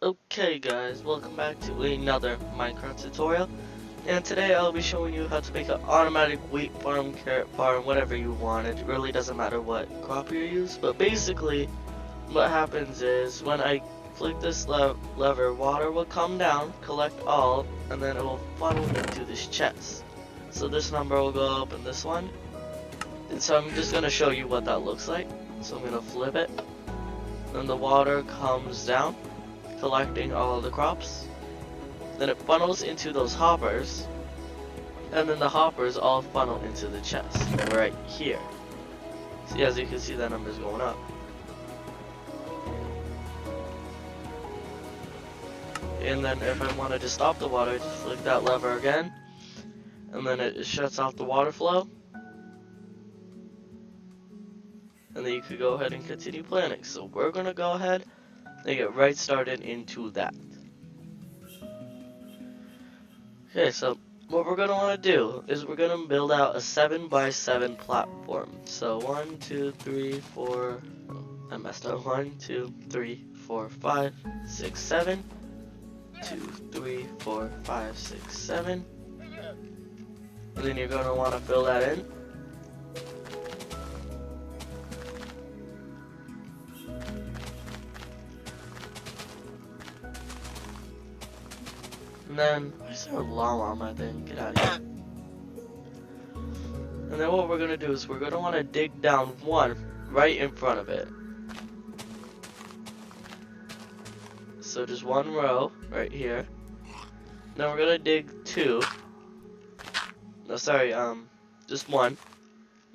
Okay guys, welcome back to another Minecraft tutorial, and today I'll be showing you how to make an automatic wheat farm, carrot farm, whatever you want. It really doesn't matter what crop you use, but basically what happens is when I flick this lever, water will come down, collect all, and then it will funnel into this chest. So this number will go up in this one, and so I'm just going to show you what that looks like. So I'm going to flip it, then the water comes down, collecting all of the crops. Then it funnels into those hoppers, and then the hoppers all funnel into the chest right here. See, as you can see, that number's going up. And then if I wanted to stop the water, just flick that lever again, and then it shuts off the water flow. And then you could go ahead and continue planting. So we're gonna go ahead and get right started into that. Okay, so what we're going to want to do is we're going to build out a 7x7 platform. So 1, 2, 3, 4, I messed up, 1, 2, 3, 4, 5, 6, 7, 2, 3, 4, 5, 6, 7, and then you're going to want to fill that in. And then, why is there a llama on my thing? Get out of here. And then what we're going to do is we're going to want to dig down one right in front of it. So just one row right here. Now we're going to dig two. No, sorry, just one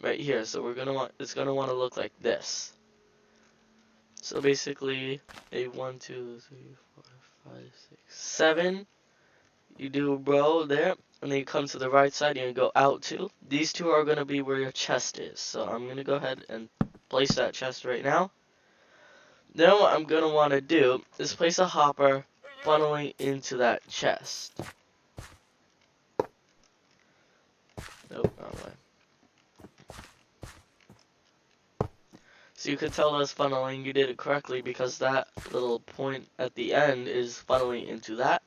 right here. So we're going to want, it's going to want to look like this. So basically, a 1, 2, 3, 4, 5, 6, 7. You do a row there, and then you come to the right side and you go out two. These two are going to be where your chest is. So I'm going to go ahead and place that chest right now. Then what I'm going to want to do is place a hopper funneling into that chest. Nope, wrong way. So you could tell us funneling, you did it correctly because that little point at the end is funneling into that.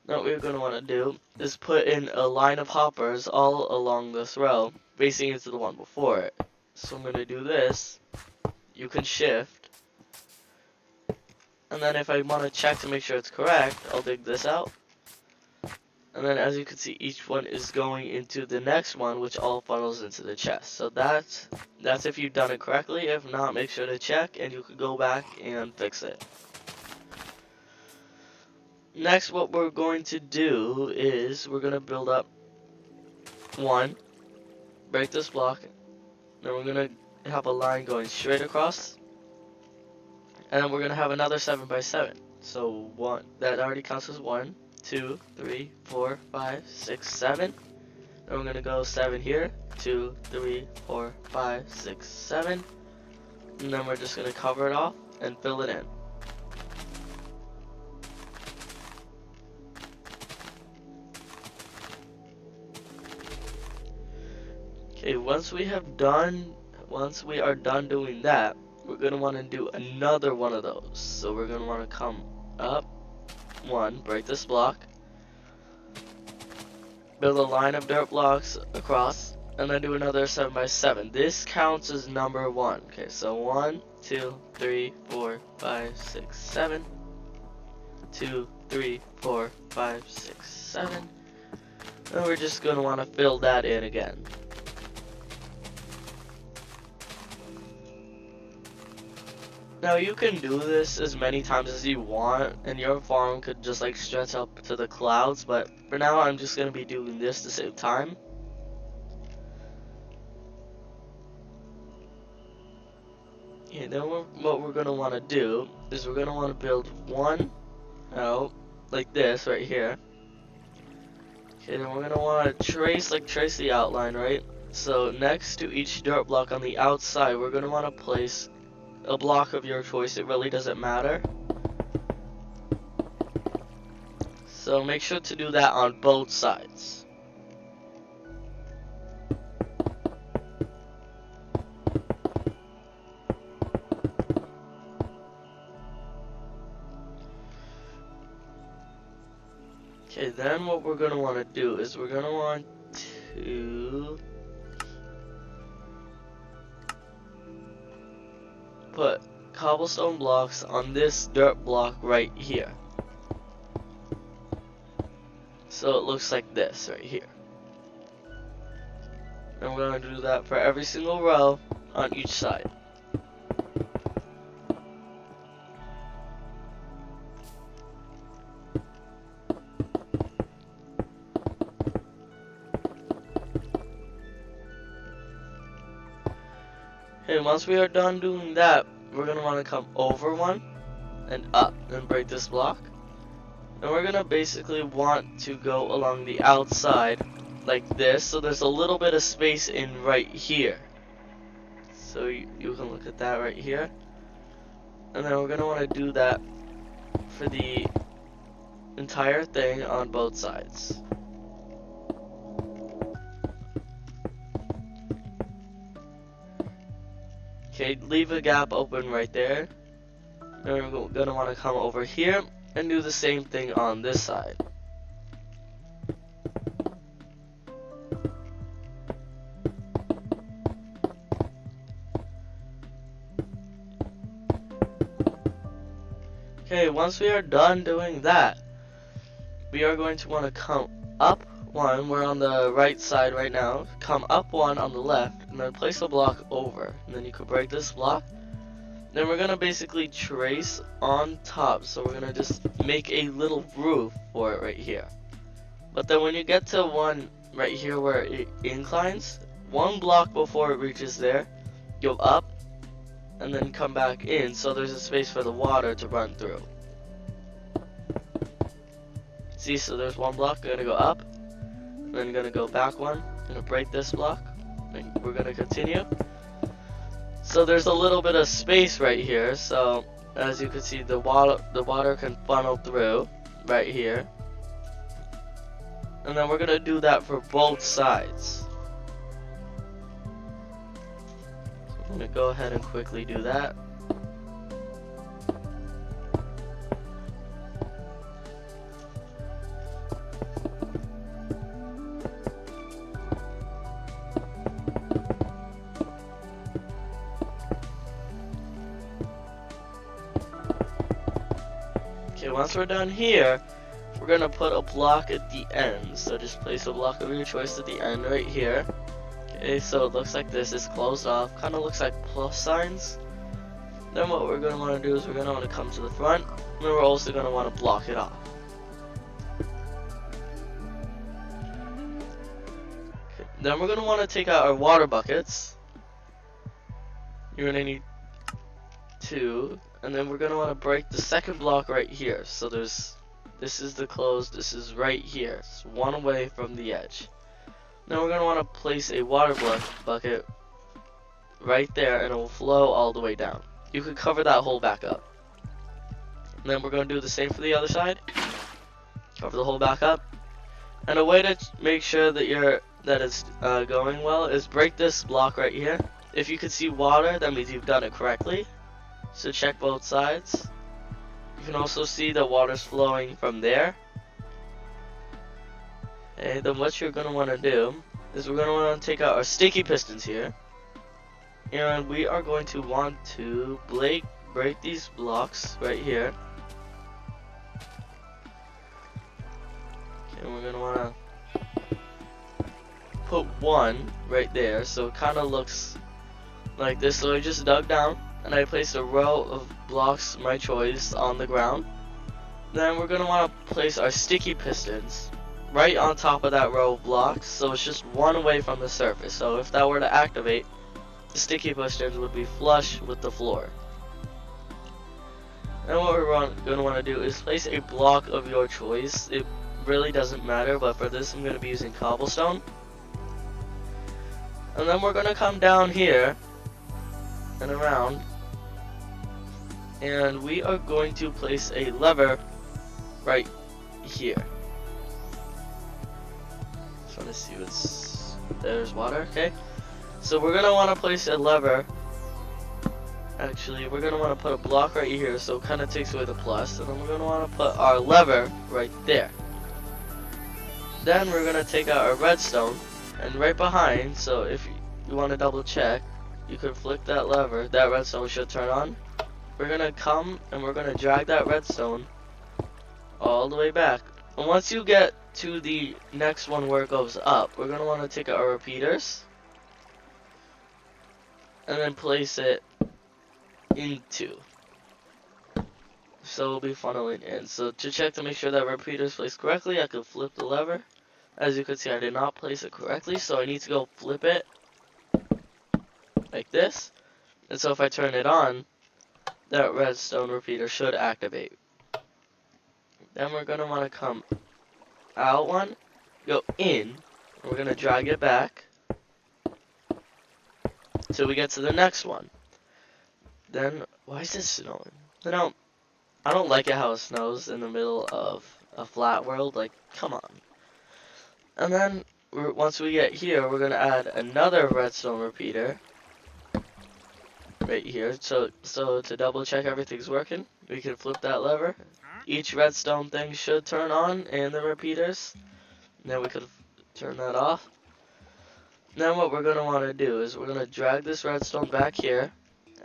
Now what we're going to want to do is put in a line of hoppers all along this row, facing into the one before it. So I'm going to do this. You can shift. And then if I want to check to make sure it's correct, I'll dig this out. And then as you can see, each one is going into the next one, which all funnels into the chest. So that's if you've done it correctly. If not, make sure to check and you can go back and fix it. Next, what we're going to do is we're going to build up one, break this block, then we're going to have a line going straight across, and then we're going to have another 7x7. So one, that already counts as 1, 2, 3, 4, 5, 6, 7. Then we're going to go 7 here, 2, 3, 4, 5, 6, 7. And then we're just going to cover it off and fill it in. Okay, once we are done doing that, we're going to want to do another one of those. So we're going to want to come up, one, break this block, build a line of dirt blocks across, and then do another 7x7. This counts as number 1. Okay, so 1, 2, 3, 4, 5, 6, 7. 2, 3, 4, 5, 6, 7. And we're just going to want to fill that in again. Now you can do this as many times as you want, and your farm could just like stretch up to the clouds, but for now I'm just going to be doing this to save time. And then what we're going to want to do is we're going to want to build one out like this right here. Okay, then we're going to want to trace the outline, right? So next to each dirt block on the outside, we're going to want to place a block of your choice. It really doesn't matter. So make sure to do that on both sides. Okay, then what we're gonna want to do is we're gonna want to put cobblestone blocks on this dirt block right here. So it looks like this right here. And we're gonna do that for every single row on each side. Okay, once we are done doing that, we're gonna want to come over one and up and break this block. And we're gonna basically want to go along the outside like this, so there's a little bit of space in right here. So you can look at that right here. And then we're gonna want to do that for the entire thing on both sides. Okay, leave a gap open right there. And we're gonna want to come over here and do the same thing on this side. Okay, once we are done doing that, we are going to want to come up one. We're on the right side right now. Come up one on the left, and then place a block over. And then you can break this block. Then we're gonna basically trace on top. So we're gonna just make a little roof for it right here. But then when you get to one right here where it inclines, one block before it reaches there, go up, and then come back in, so there's a space for the water to run through. See, so there's one block, gonna go up, and then gonna go back one, gonna break this block, and we're gonna continue. So there's a little bit of space right here, so as you can see, the water can funnel through right here. And then we're gonna do that for both sides. I'm gonna go ahead and quickly do that. Okay, once we're done here, we're gonna put a block at the end. So just place a block of your choice at the end right here. Okay, so it looks like this is closed off, kind of looks like plus signs. Then what we're going to want to do is we're going to want to come to the front, and then we're also going to want to block it off. Okay, then we're going to want to take out our water buckets. You're going to need 2, and then we're going to want to break the second block right here. So this is the closed, this is right here. It's one away from the edge. Now we're going to want to place a water bucket right there, and it will flow all the way down. You can cover that hole back up. And then we're going to do the same for the other side. Cover the hole back up. And a way to make sure that it's going well is break this block right here. If you can see water, that means you've done it correctly. So check both sides. You can also see the water's flowing from there. Okay, then what you're going to want to do is we're going to want to take out our sticky pistons here. And we are going to want to break these blocks right here. Okay, we're going to want to put one right there. So it kind of looks like this. So I just dug down and I placed a row of blocks, my choice, on the ground. Then we're going to want to place our sticky pistons right on top of that row of blocks, so it's just one away from the surface. So if that were to activate, the sticky pistons would be flush with the floor. And what we're going to want to do is place a block of your choice. It really doesn't matter, but for this I'm going to be using cobblestone. And then we're going to come down here and around, and we are going to place a lever right here. Trying to see there's water. Okay, so we're gonna want to place a lever. Actually, we're gonna want to put a block right here, so it kind of takes away the plus, and then we're gonna want to put our lever right there. Then we're gonna take out our redstone, and right behind, so if you want to double check, you could flick that lever, that redstone should turn on. We're gonna come and we're gonna drag that redstone all the way back. And once you get to the next one where it goes up, we're gonna want to take out our repeaters and then place it into. So it'll be funneling in. So to check to make sure that repeater is placed correctly, I could flip the lever. As you can see, I did not place it correctly, so I need to go flip it like this. And so if I turn it on, that redstone repeater should activate. Then we're going to want to come out one, go in, and we're going to drag it back till we get to the next one. Then, why is this snowing? I don't like it how it snows in the middle of a flat world, like, come on. And then, once we get here, we're going to add another redstone repeater right here. So to double check everything's working, we can flip that lever. Each redstone thing should turn on, and the repeaters. And then we could turn that off. Then what we're going to want to do is we're going to drag this redstone back here,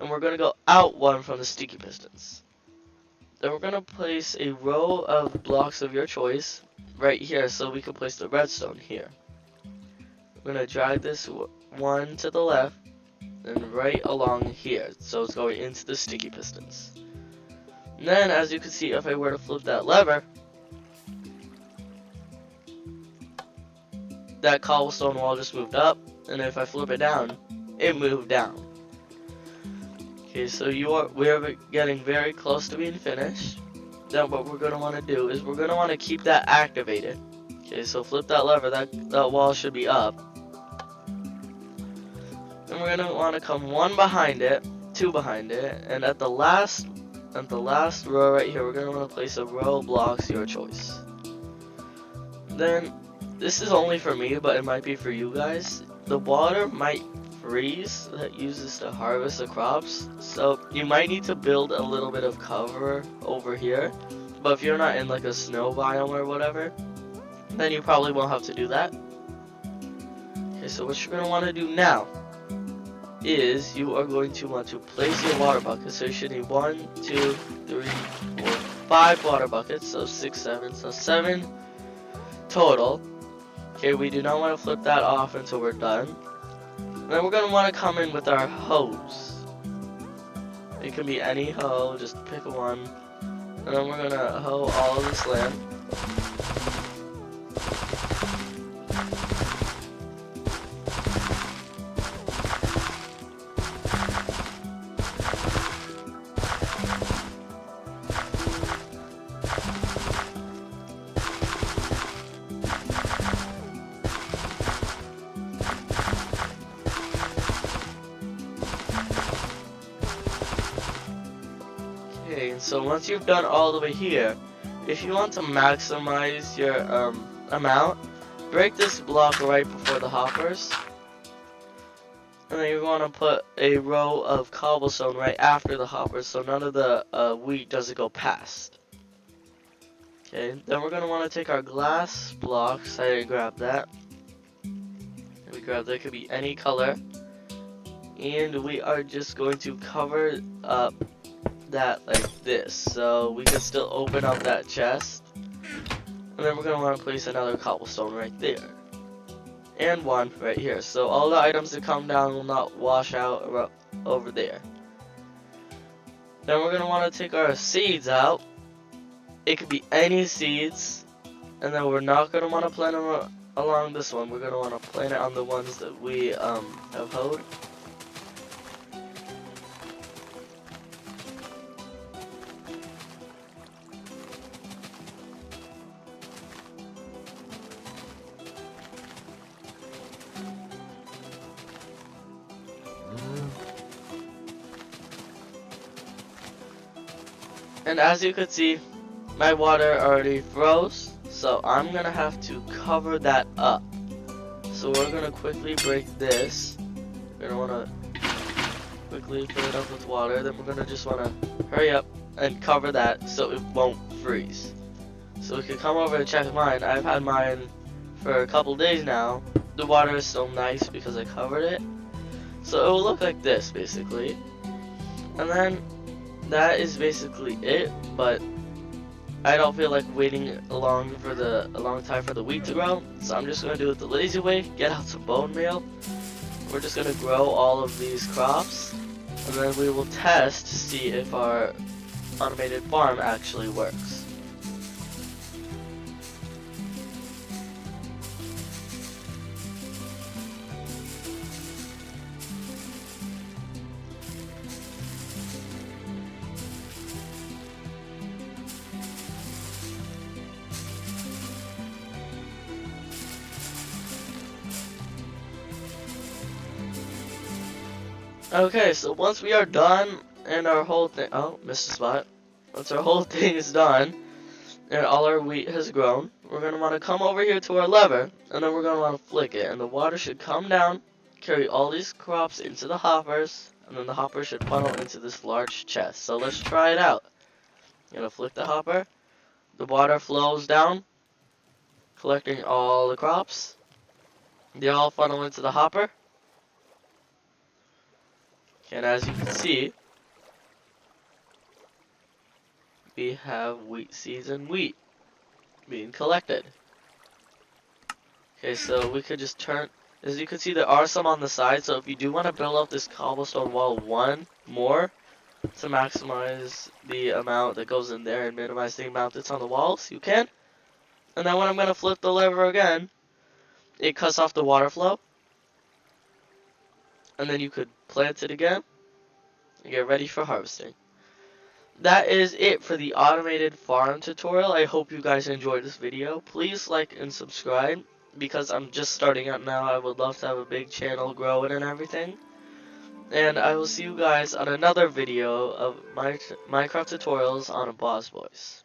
and we're going to go out one from the sticky pistons. Then we're going to place a row of blocks of your choice right here, so we can place the redstone here. We're going to drag this one to the left and right along here, so it's going into the sticky pistons. And then, as you can see, if I were to flip that lever, that cobblestone wall just moved up, and if I flip it down, it moved down. Okay, so we're getting very close to being finished. Then what we're going to want to do is we're going to want to keep that activated. Okay, so flip that lever, that wall should be up. Then we're going to want to come one behind it, two behind it, and at the last row right here, we're going to want to place a row of blocks your choice. Then, this is only for me, but it might be for you guys. The water might freeze that uses to harvest the crops, so you might need to build a little bit of cover over here. But if you're not in like a snow biome or whatever, then you probably won't have to do that. Okay, so what you're going to want to do now is you are going to want to place your water buckets. So you should need 1, 2, 3, 4, 5 water buckets, so 6, 7, so 7 total. Okay, we do not want to flip that off until we're done. And then we're going to want to come in with our hose. It can be any hoe, just pick one. And then we're going to hoe all of this land. Okay, so once you've done all the way here, if you want to maximize your amount, break this block right before the hoppers. And then you're going to put a row of cobblestone right after the hoppers, so none of the wheat doesn't go past. Okay, then we're going to want to take our glass blocks. I didn't grab that. We grab that, could be any color. And we are just going to cover up that like this, so we can still open up that chest. And then we're going to want to place another cobblestone right there. And one right here, so all the items that come down will not wash out over there. Then we're going to want to take our seeds out. It could be any seeds. And then we're not going to want to plant them along this one. We're going to want to plant it on the ones that we have hoed. And as you can see, my water already froze, so I'm gonna have to cover that up. So we're gonna quickly break this. We're gonna wanna quickly fill it up with water. Then we're gonna just wanna hurry up and cover that so it won't freeze. So we can come over and check mine. I've had mine for a couple days now. The water is still nice because I covered it. So it will look like this basically. And then that is basically it, but I don't feel like waiting a long time for the wheat to grow, so I'm just gonna do it the lazy way, get out some bone meal. We're just gonna grow all of these crops, and then we will test to see if our automated farm actually works. Okay, so once we are done and our whole thing, oh, missed a spot. Once our whole thing is done and all our wheat has grown, we're going to want to come over here to our lever, and then we're going to want to flick it, and the water should come down, carry all these crops into the hoppers, and then the hopper should funnel into this large chest. So let's try it out. I'm going to flick the hopper, the water flows down, collecting all the crops. They all funnel into the hopper. And as you can see, we have wheat seeds and wheat being collected. Okay, so we could just turn, as you can see there are some on the side, so if you do want to build up this cobblestone wall one more to maximize the amount that goes in there and minimize the amount that's on the walls, you can. And then when I'm going to flip the lever again, it cuts off the water flow. And then you could plant it again and get ready for harvesting. That is it for the automated farm tutorial. I hope you guys enjoyed this video. Please like and subscribe because I'm just starting out now. I would love to have a big channel growing and everything. And I will see you guys on another video of my Minecraft tutorials on a Boss Voice.